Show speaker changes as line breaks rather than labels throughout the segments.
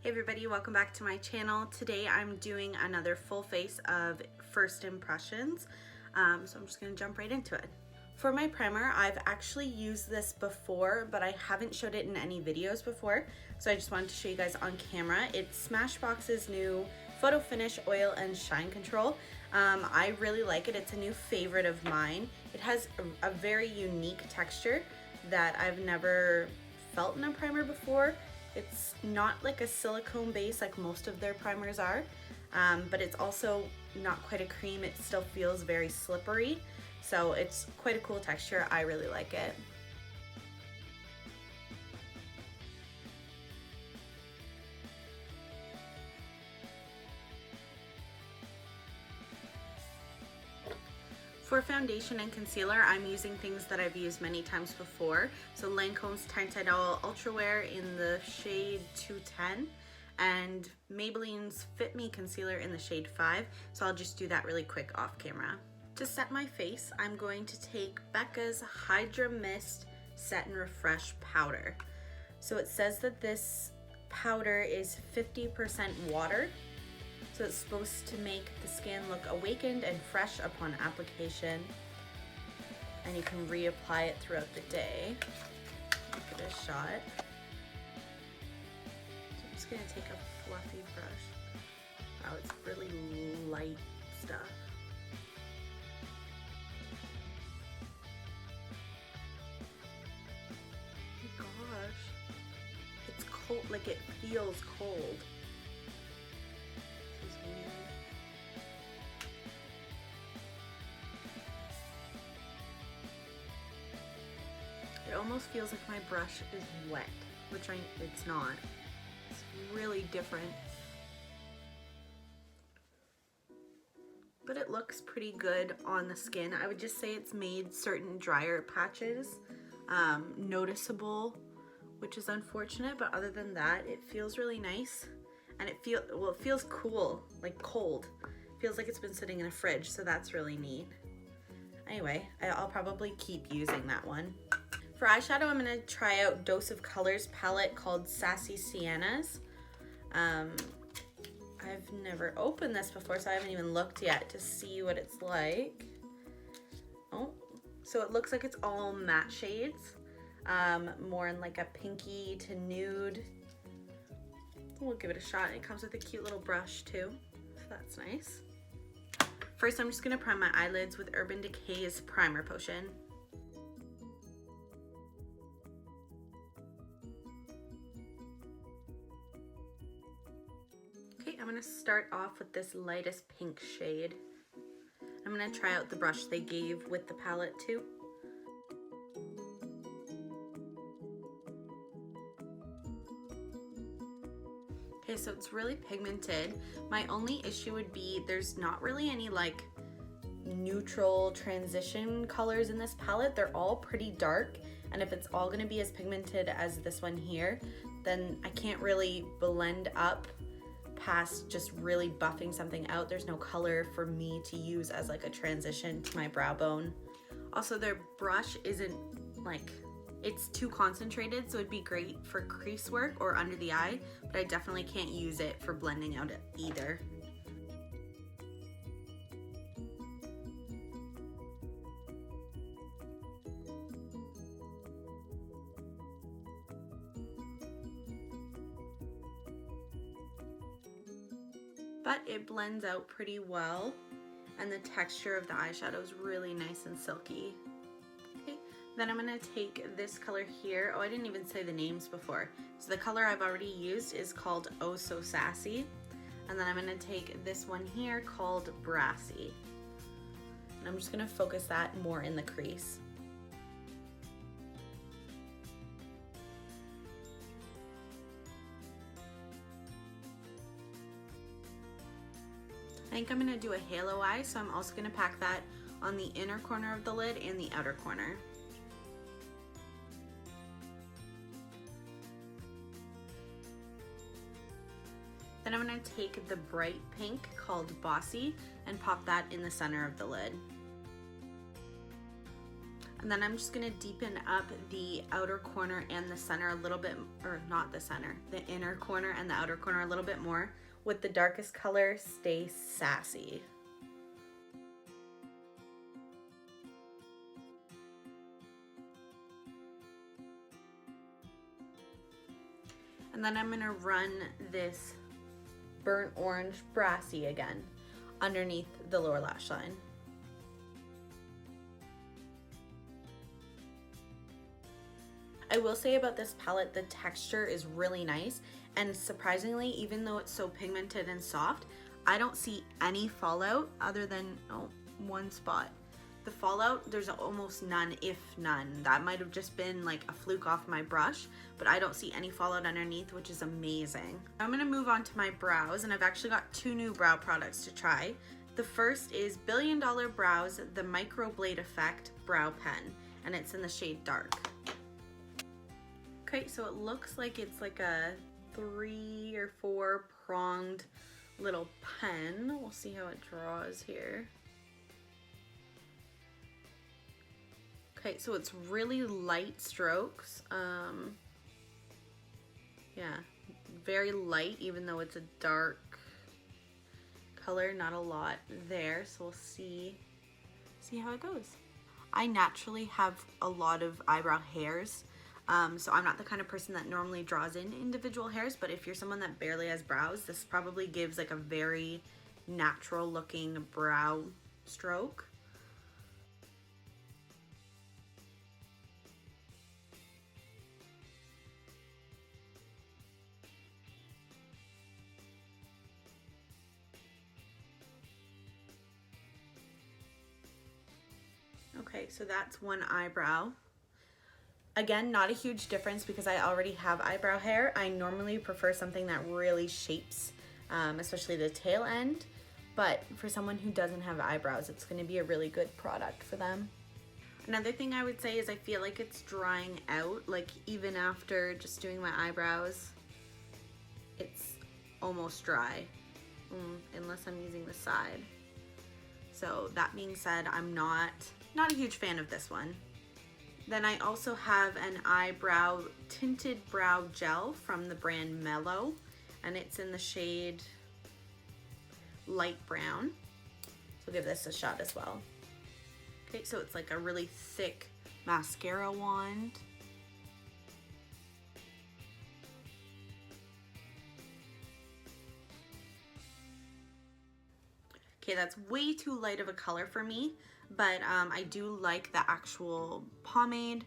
everybody, welcome back to my channel. Today I'm doing another full face of first impressions. So I'm just gonna jump right into it. For my primer, I've actually used this before, but I haven't showed it in any videos before. So I just wanted to show you guys on camera. It's Smashbox's new Photo Finish Oil and Shine Control. I really like it. It's a new favorite of mine. It has a very unique texture that I've never felt in a primer before. It's not like a silicone base like most of their primers are, but it's also not quite a cream. It still feels very slippery. So it's quite a cool texture. I really like it. For foundation and concealer, I'm using things that I've used many times before. So Lancome's Tinted Ultra Wear in the shade 210 and Maybelline's Fit Me Concealer in the shade 5. So I'll just do that really quick off camera. To set my face, I'm going to take Becca's Hydra Mist Set and Refresh Powder. So it says that this powder is 50% water. So it's supposed to make the skin look awakened and fresh upon application. And you can reapply it throughout the day. Give it a shot. So I'm just gonna take a fluffy brush. Wow, it's really light stuff. Oh my gosh. It's cold, like it feels cold. It almost feels like my brush is wet, which it's not. It's really different. But it looks pretty good on the skin. I would just say it's made certain drier patches noticeable, which is unfortunate, but other than that, it feels really nice. And it feels cool, like cold. It feels like it's been sitting in a fridge, so that's really neat. Anyway, I'll probably keep using that one. For eyeshadow, I'm gonna try out Dose of Colors palette called Sassy Siennas. I've never opened this before, so I haven't even looked yet to see what it's like. Oh, so it looks like it's all matte shades, more in like a pinky to nude. We'll give it a shot. It comes with a cute little brush too, so that's nice. First, I'm just gonna prime my eyelids with Urban Decay's Primer Potion. Okay, I'm gonna start off with this lightest pink shade. I'm gonna try out the brush they gave with the palette too. Okay, so it's really pigmented. My only issue would be there's not really any like neutral transition colors in this palette. They're all pretty dark, and if it's all gonna be as pigmented as this one here, then I can't really blend up past just really buffing something out. There's no color for me to use as like a transition to my brow bone. Also, their brush isn't like, it's too concentrated, so it'd be great for crease work or under the eye, but I definitely can't use it for blending out either. But it blends out pretty well, and the texture of the eyeshadow is really nice and silky. Okay, then I'm gonna take this color here. Oh, I didn't even say the names before. So the color I've already used is called Oh So Sassy, and then I'm gonna take this one here called Brassy. And I'm just gonna focus that more in the crease. I think I'm gonna do a halo eye, so I'm also gonna pack that on the inner corner of the lid and the outer corner. Then I'm gonna take the bright pink called Bossy and pop that in the center of the lid. And then I'm just gonna deepen up the outer corner and the center a little bit, or not the center, the inner corner and the outer corner a little bit more with the darkest color, Stay Sassy. And then I'm gonna run this burnt orange brassy again underneath the lower lash line. I will say about this palette, the texture is really nice, and surprisingly, even though it's so pigmented and soft, I don't see any fallout other than one spot. The fallout, there's almost none, if none. That might have just been like a fluke off my brush, but I don't see any fallout underneath, which is amazing. I'm gonna move on to my brows, and I've actually got 2 new brow products to try. The first is Billion Dollar Brows, the Microblade Effect Brow Pen, and it's in the shade Dark. Okay, so it looks like it's like a 3 or 4 pronged little pen. We'll see how it draws here. Okay, so it's really light strokes. Yeah, very light, even though it's a dark color, not a lot there. So we'll see how it goes. I naturally have a lot of eyebrow hairs. So I'm not the kind of person that normally draws in individual hairs, but if you're someone that barely has brows, this probably gives like a very natural looking brow stroke. Okay, so that's one eyebrow. Again, not a huge difference because I already have eyebrow hair. I normally prefer something that really shapes, especially the tail end. But for someone who doesn't have eyebrows, it's going to be a really good product for them. Another thing I would say is I feel like it's drying out, like even after just doing my eyebrows, it's almost dry, unless I'm using the side. So that being said, I'm not a huge fan of this one. Then I also have an eyebrow tinted brow gel from the brand Mellow, and it's in the shade light brown. So I'll give this a shot as well. Okay, so it's like a really thick mascara wand. Okay, that's way too light of a color for me, but I do like the actual pomade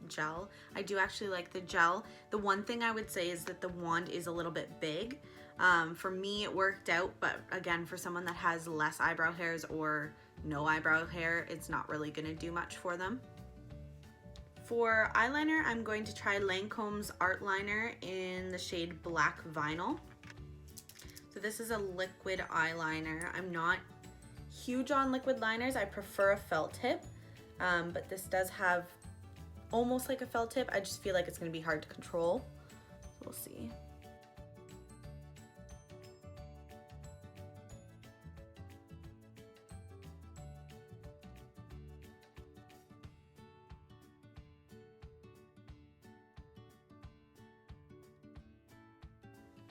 gel. I do actually like the gel. The one thing I would say is that the wand is a little bit big. For me, it worked out, but again, for someone that has less eyebrow hairs or no eyebrow hair, it's not really gonna do much for them. For eyeliner, I'm going to try Lancome's Art Liner in the shade Black Vinyl. So this is a liquid eyeliner. I'm not huge on liquid liners. I prefer a felt tip, but this does have almost like a felt tip. I just feel like it's gonna be hard to control. We'll see.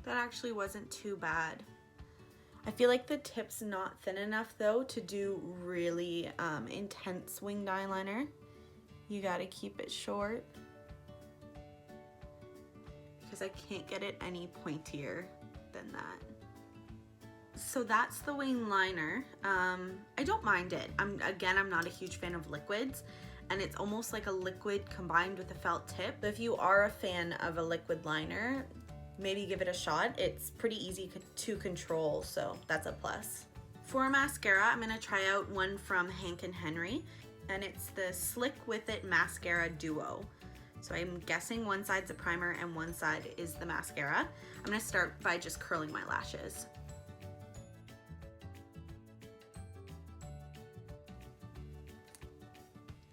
That actually wasn't too bad. I feel like the tip's not thin enough though to do really intense winged eyeliner. You gotta keep it short because I can't get it any pointier than that. So that's the wing liner. I don't mind it. I'm not a huge fan of liquids, and it's almost like a liquid combined with a felt tip. But if you are a fan of a liquid liner, maybe give it a shot. It's pretty easy to control, so that's a plus. For mascara, I'm gonna try out one from Hank & Henry, and it's the Slick With It Mascara Duo. So I'm guessing one side's a primer and one side is the mascara. I'm gonna start by just curling my lashes.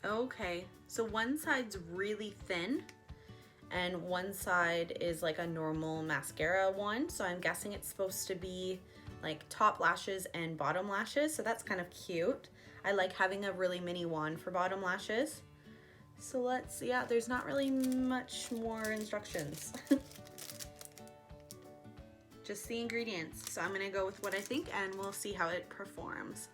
Okay, so one side's really thin, and one side is like a normal mascara one. So I'm guessing it's supposed to be like top lashes and bottom lashes. So that's kind of cute. I like having a really mini wand for bottom lashes. So yeah, there's not really much more instructions. Just the ingredients. So I'm gonna go with what I think and we'll see how it performs.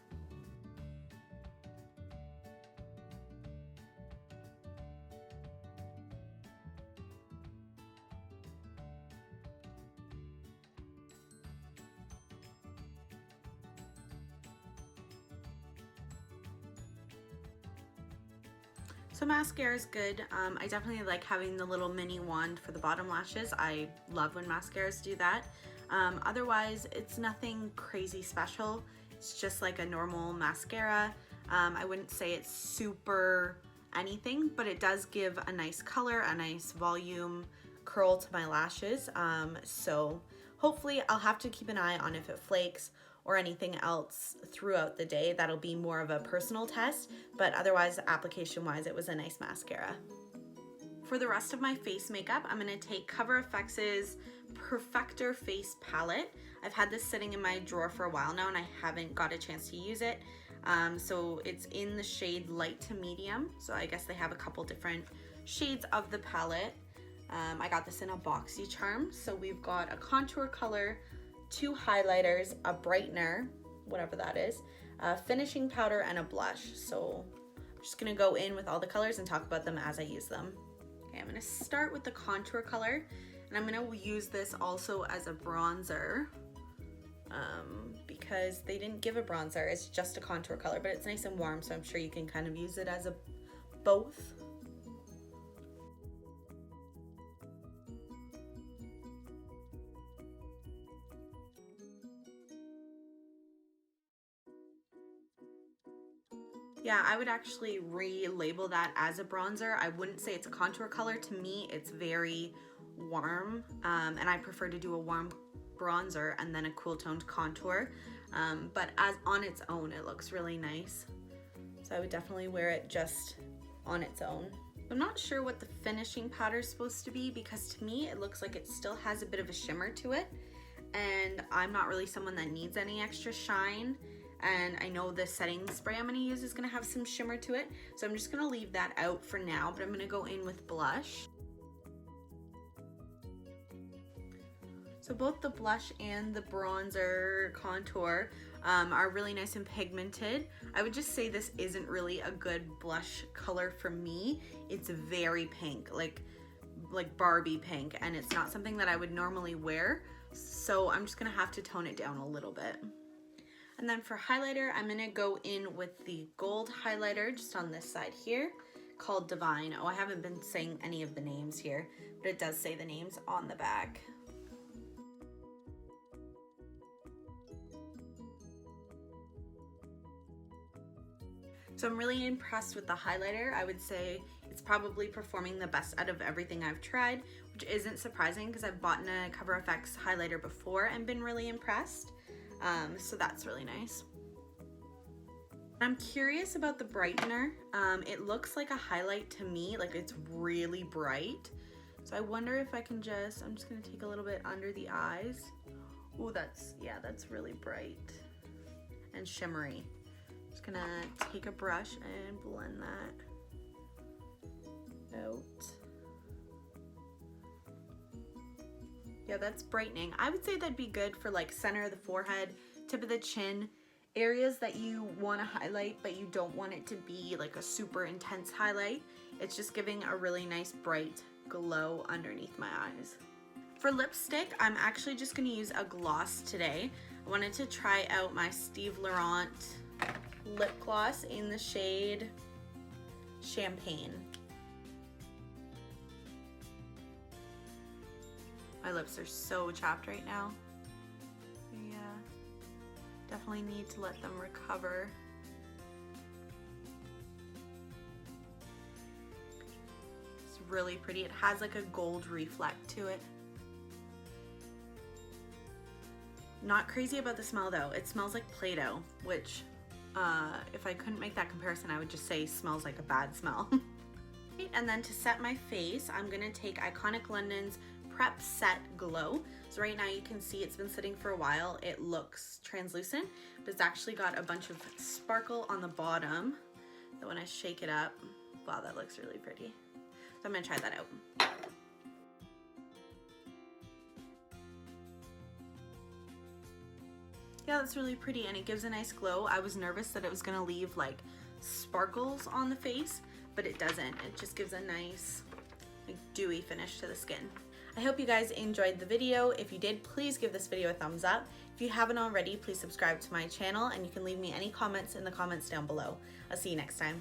So mascara is good. I definitely like having the little mini wand for the bottom lashes. I love when mascaras do that. Otherwise, it's nothing crazy special. It's just like a normal mascara. I wouldn't say it's super anything, but it does give a nice color, a nice volume curl to my lashes. So hopefully I'll have to keep an eye on if it flakes or anything else throughout the day. That'll be more of a personal test, but otherwise, application wise, it was a nice mascara. For the rest of my face makeup, I'm gonna take Cover FX's Perfector Face Palette. I've had this sitting in my drawer for a while now and I haven't got a chance to use it. So it's in the shade light to medium. So I guess they have a couple different shades of the palette. I got this in a boxy charm. So we've got a contour color, 2 highlighters, a brightener, whatever that is, a finishing powder, and a blush. So I'm just gonna go in with all the colors and talk about them as I use them. Okay, I'm gonna start with the contour color, and I'm gonna use this also as a bronzer because they didn't give a bronzer. It's just a contour color, but it's nice and warm, so I'm sure you can kind of use it as a both. Yeah, I would actually relabel that as a bronzer. I wouldn't say it's a contour color. To me, it's very warm, and I prefer to do a warm bronzer and then a cool toned contour. But as on its own, it looks really nice. So I would definitely wear it just on its own. I'm not sure what the finishing powder is supposed to be because to me, it looks like it still has a bit of a shimmer to it. And I'm not really someone that needs any extra shine. And I know the setting spray I'm gonna use is gonna have some shimmer to it. So I'm just gonna leave that out for now, but I'm gonna go in with blush. So both the blush and the bronzer contour are really nice and pigmented. I would just say this isn't really a good blush color for me. It's very pink, like Barbie pink, and it's not something that I would normally wear. So I'm just gonna have to tone it down a little bit. And then for highlighter, I'm gonna go in with the gold highlighter just on this side here called Divine. Oh, I haven't been saying any of the names here, but it does say the names on the back. So I'm really impressed with the highlighter. I would say it's probably performing the best out of everything I've tried, which isn't surprising because I've bought a Cover FX highlighter before and been really impressed. So that's really nice. I'm curious about the brightener. It looks like a highlight to me, like it's really bright. So I wonder if I can I'm just gonna take a little bit under the eyes. Oh, that's really bright and shimmery. Just gonna take a brush and blend that out. Yeah, that's brightening. I would say that'd be good for like center of the forehead, tip of the chin, areas that you want to highlight but you don't want it to be like a super intense highlight. It's just giving a really nice bright glow underneath my eyes. For lipstick, I'm actually just going to use a gloss today. I wanted to try out my Steve Laurent lip gloss in the shade Champagne. My lips are so chapped right now. Yeah, definitely need to let them recover. It's really pretty. It has like a gold reflect to it. Not crazy about the smell though. It smells like Play-Doh, which if I couldn't make that comparison, I would just say smells like a bad smell. And then to set my face, I'm gonna take Iconic London's Prep Set Glow. So right now you can see it's been sitting for a while. It looks translucent, but it's actually got a bunch of sparkle on the bottom. So when I shake it up, wow, that looks really pretty. So I'm gonna try that out. Yeah, that's really pretty and it gives a nice glow. I was nervous that it was gonna leave like sparkles on the face, but it doesn't. It just gives a nice like dewy finish to the skin. I hope you guys enjoyed the video. If you did, please give this video a thumbs up. If you haven't already, please subscribe to my channel and you can leave me any comments in the comments down below. I'll see you next time.